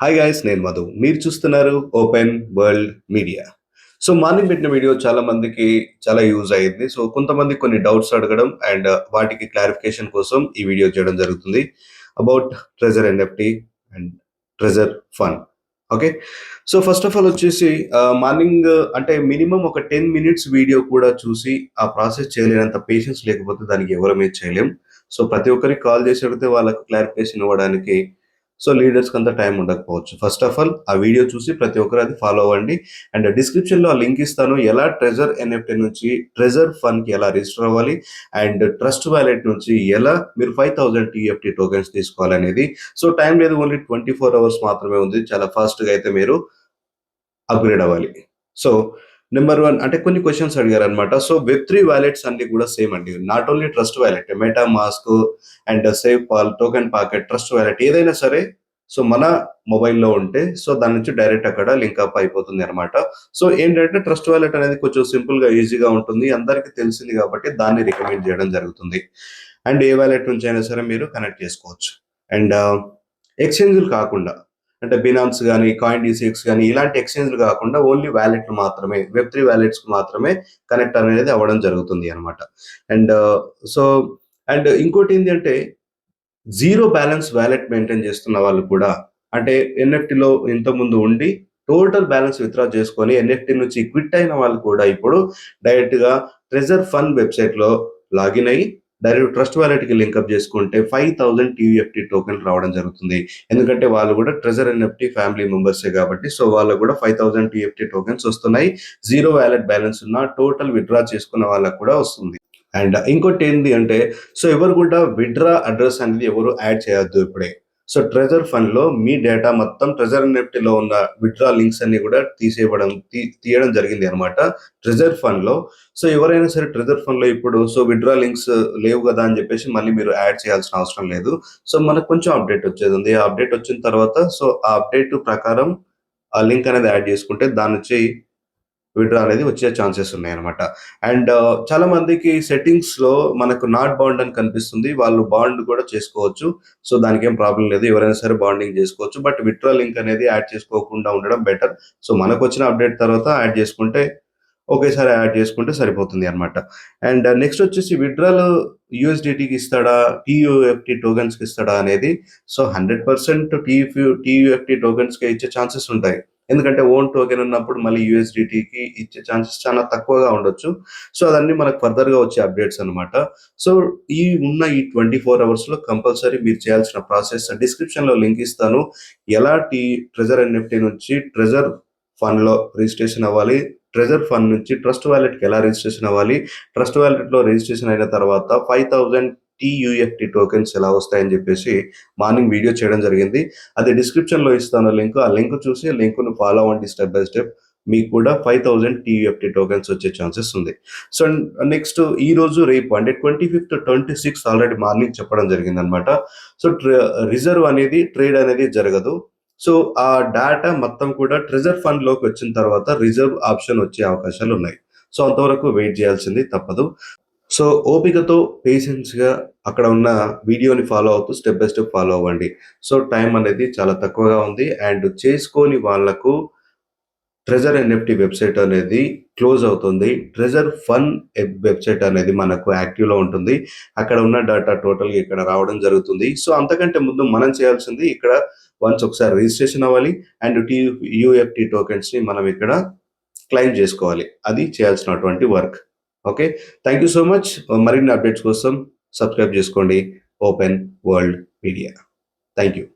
Hi guys, నేను మధు. మీరు చూస్తున్నారు open world media. So morning పెట్టిన వీడియో చాలా మందికి చాలా యూజ్ అయ్యింది. సో కొంతమంది కొన్ని డౌట్స్ అడగడం అండ్ వాటికి క్లారిఫికేషన్ కోసం ఈ వీడియో చేయడం జరుగుతుంది about treasure NFT and treasure fund. Okay, so first of all వచ్చేసి మార్నింగ్ అంటే మినిమం ఒక 10 మినిట్స్ వీడియో కూడా చూసి ఆ ప్రాసెస్ చేయలేనంత పేషెన్స్ లేకపోతే దానికి ఎవరమే చేయలేం. సో ప్రతి ఒక్కరికి కాల్ చేసి అడిగితే వాళ్ళకు క్లారిఫికేషన్ ఇవ్వడానికి సో లీడర్స్కి అంత టైం ఉండకపోవచ్చు. ఫస్ట్ ఆఫ్ ఆల్ ఆ వీడియో చూసి ప్రతి ఒక్కరు అది ఫాలో అవ్వండి. అండ్ డిస్క్రిప్షన్లో ఆ లింక్ ఇస్తాను, ఎలా ట్రెజర్ ఎన్ఎఫ్టీ నుంచి ట్రెజర్ ఫండ్కి ఎలా రిజిస్టర్ అవ్వాలి అండ్ ట్రస్ట్ వ్యాలెట్ నుంచి ఎలా మీరు 5000 టీఎఫ్టీ టోకెన్స్ తీసుకోవాలనేది. సో టైం లేదు, ఓన్లీ 24 అవర్స్ మాత్రమే ఉంది. చాలా ఫాస్ట్గా అయితే మీరు అప్గ్రేడ్ అవ్వాలి. సో నెంబర్ 1 అంటే కొన్ని క్వశ్చన్స్ అడిగారు అనమాట. సో వెబ్3 వ్యాలెట్స్ అన్ని కూడా సేమ్ అండి. Not only Trust Wallet, MetaMask and SafePal, TokenPocket, Trust Wallet ఏదైనా సరే సో మన మొబైల్లో ఉంటే సో దాని నుంచి డైరెక్ట్ అక్కడ లింక్ అప్ అయిపోతుంది అనమాట. సో ఏంటంటే ట్రస్ట్ వ్యాలెట్ అనేది కొంచెం సింపుల్గా ఈజీగా ఉంటుంది, అందరికీ తెలిసింది కాబట్టి దాన్ని రికమెండ్ చేయడం జరుగుతుంది. అండ్ ఏ వ్యాలెట్ నుంచి అయినా సరే మీరు కనెక్ట్ చేసుకోవచ్చు. అండ్ ఎక్స్చేంజ్లు కాకుండా అంటే బినాన్స్ కానీ కాయిన్ డీసీఎక్స్ కానీ ఇలాంటి ఎక్స్చేంజ్లు కాకుండా ఓన్లీ వ్యాలెట్లు మాత్రమే, వెబ్3 వ్యాలెట్స్కి మాత్రమే కనెక్ట్ అనేది అవ్వడం జరుగుతుంది అనమాట. అండ్ సో అండ్ ఇంకోటి ఏంటి అంటే జీరో బ్యాలెన్స్ వ్యాలెట్ మెయింటైన్ చేస్తున్న వాళ్ళు కూడా అంటే ఎన్ఎఫ్టీలో ఇంతకుముందు ఉండి టోటల్ బ్యాలెన్స్ విత్డ్రా చేసుకొని ఎన్ఎఫ్టీ నుంచి క్విట్ అయిన వాళ్ళు కూడా ఇప్పుడు డైరెక్ట్గా ట్రెజర్ ఫండ్ వెబ్సైట్లో లాగిన్ అయ్యి డైరెక్ట్ ట్రస్ట్ వ్యాలెట్కి లింక్అప్ చేసుకుంటే 5000 టీఎఫ్టీ టోకెన్ రావడం జరుగుతుంది. ఎందుకంటే వాళ్ళు కూడా ట్రెజర్ ఎన్ఎఫ్టీ ఫ్యామిలీ మెంబర్సే కాబట్టి సో వాళ్ళకు కూడా 5000 టీఎఫ్టీ టోకెన్స్ వస్తున్నాయి. జీరో వ్యాలెట్ బ్యాలెన్స్ ఉన్న టోటల్ విత్డ్రా చేసుకున్న వాళ్ళకు కూడా వస్తుంది. అండ్ ఇంకోటి ఏంటి అంటే సో ఎవరు కూడా విత్డ్రా అడ్రస్ అనేది ఎవరు యాడ్ చేయొద్దు ఇప్పుడే. సో ట్రెజర్ ఫండ్ లో మీ డేటా మొత్తం ట్రెజర్ ఎన్ఎఫ్టీలో ఉన్న విత్డ్రా లింక్స్ అన్ని కూడా తీయడం జరిగింది అనమాట ట్రెజర్ ఫండ్ లో. సో ఎవరైనా సరే ట్రెజర్ ఫండ్ లో ఇప్పుడు సో విత్డ్రా లింక్స్ లేవు కదా అని చెప్పేసి మళ్ళీ మీరు యాడ్ చేయాల్సిన అవసరం లేదు. సో మనకు కొంచెం అప్డేట్ వచ్చేది ఉంది. ఆ అప్డేట్ వచ్చిన తర్వాత సో ఆ అప్డేట్ ప్రకారం ఆ లింక్ అనేది యాడ్ చేసుకుంటే దాని నుంచి విత్డ్రా అనేది వచ్చే ఛాన్సెస్ ఉన్నాయన్నమాట. అండ్ చాలా మందికి సెట్టింగ్స్ లో మనకు నాట్ బాండ్ అని కనిపిస్తుంది, వాళ్ళు బాండ్ కూడా చేసుకోవచ్చు. సో దానికి ఏం ప్రాబ్లం లేదు, ఎవరైనా సరే బాండింగ్ చేసుకోవచ్చు. బట్ విత్డ్రా లింక్ అనేది యాడ్ చేసుకోకుండా ఉండడం బెటర్. సో మనకు వచ్చిన అప్డేట్ తర్వాత యాడ్ చేసుకుంటే ఒకేసారి యాడ్ చేసుకుంటే సరిపోతుంది అనమాట. అండ్ నెక్స్ట్ వచ్చేసి విత్డ్రాలు యూఎస్డిటీకి ఇస్తాడా, టీయూఎఫ్టీ టోకెన్స్కి ఇస్తాడా అనేది. సో 100% టీయూఎఫ్టీ టోకెన్స్కి ఇచ్చే ఛాన్సెస్ ఉంటాయి. ఎందుకంటే ఓన్ టోకెన్ ఉన్నప్పుడు మళ్ళీ యూఎస్డిటీకి ఇచ్చే ఛాన్సెస్ చాలా తక్కువగా ఉండొచ్చు. సో అదన్నీ మనకు ఫర్దర్గా వచ్చే అప్డేట్స్ అనమాట. సో ఉన్న ఈ 24 అవర్స్లో కంపల్సరీ మీరు చేయాల్సిన ప్రాసెస్ డిస్క్రిప్షన్లో లింక్ ఇస్తాను. ఎలా ట్రెజర్ ఎన్ఎఫ్టీ నుంచి ట్రెజర్ ఫండ్లో రిజిస్ట్రేషన్ అవ్వాలి, ట్రెజర్ ఫండ్ నుంచి ట్రస్ట్ వ్యాలెట్కి ఎలా రిజిస్ట్రేషన్ అవ్వాలి, ట్రస్ట్ వ్యాలెట్లో రిజిస్ట్రేషన్ అయిన తర్వాత 5000 టీయూఎఫ్టీ టోకెన్స్ ఎలా వస్తాయని చెప్పేసి మార్నింగ్ వీడియో చేయడం జరిగింది. అది డిస్క్రిప్షన్లో ఇస్తాను లింక్. ఆ లింక్ చూసి లింక్ను ఫాలో అవ్వండి స్టెప్ బై స్టెప్. మీకు కూడా 5000 టీయూఎఫ్టీ టోకెన్స్ వచ్చే ఛాన్సెస్ ఉంది. సో నెక్స్ట్ ఈ రోజు రేపు అంటే 25th 26th ఆల్రెడీ మార్నింగ్ చెప్పడం జరిగింది అనమాట. సో రిజర్వ్ అనేది ట్రేడ్ అనేది జరగదు. సో ఆ డేటా మొత్తం కూడా ట్రెజర్ ఫండ్ లోకి వచ్చిన తర్వాత రిజర్వ్ ఆప్షన్ వచ్చే అవకాశాలు ఉన్నాయి. సో అంతవరకు వెయిట్ చేయాల్సింది తప్పదు. సో ఓపికతో పేషెన్స్గా అక్కడ ఉన్న వీడియోని ఫాలో అవుతూ స్టెప్ బై స్టెప్ ఫాలో అవ్వండి. సో టైం అనేది చాలా తక్కువగా ఉంది. అండ్ చేసుకోని వాళ్లకు ట్రెజర్ ఎన్ఎఫ్టీ వెబ్సైట్ అనేది క్లోజ్ అవుతుంది. ట్రెజర్ ఫండ్ వెబ్సైట్ అనేది మనకు యాక్టివ్లో ఉంటుంది. అక్కడ ఉన్న డేటా టోటల్గా ఇక్కడ రావడం జరుగుతుంది. సో అంతకంటే ముందు మనం చేయాల్సింది ఇక్కడ వన్స్ ఒకసారి రిజిస్ట్రేషన్ అవ్వాలి అండ్ యూఎఫ్టీ టోకెన్స్ని మనం ఇక్కడ క్లెయిమ్ చేసుకోవాలి. అది చేయాల్సినటువంటి work. Okay, thank you so much. మరిన్ని అప్డేట్స్ కోసం సబ్స్క్రైబ్ చేసుకోండి open world media. Thank you.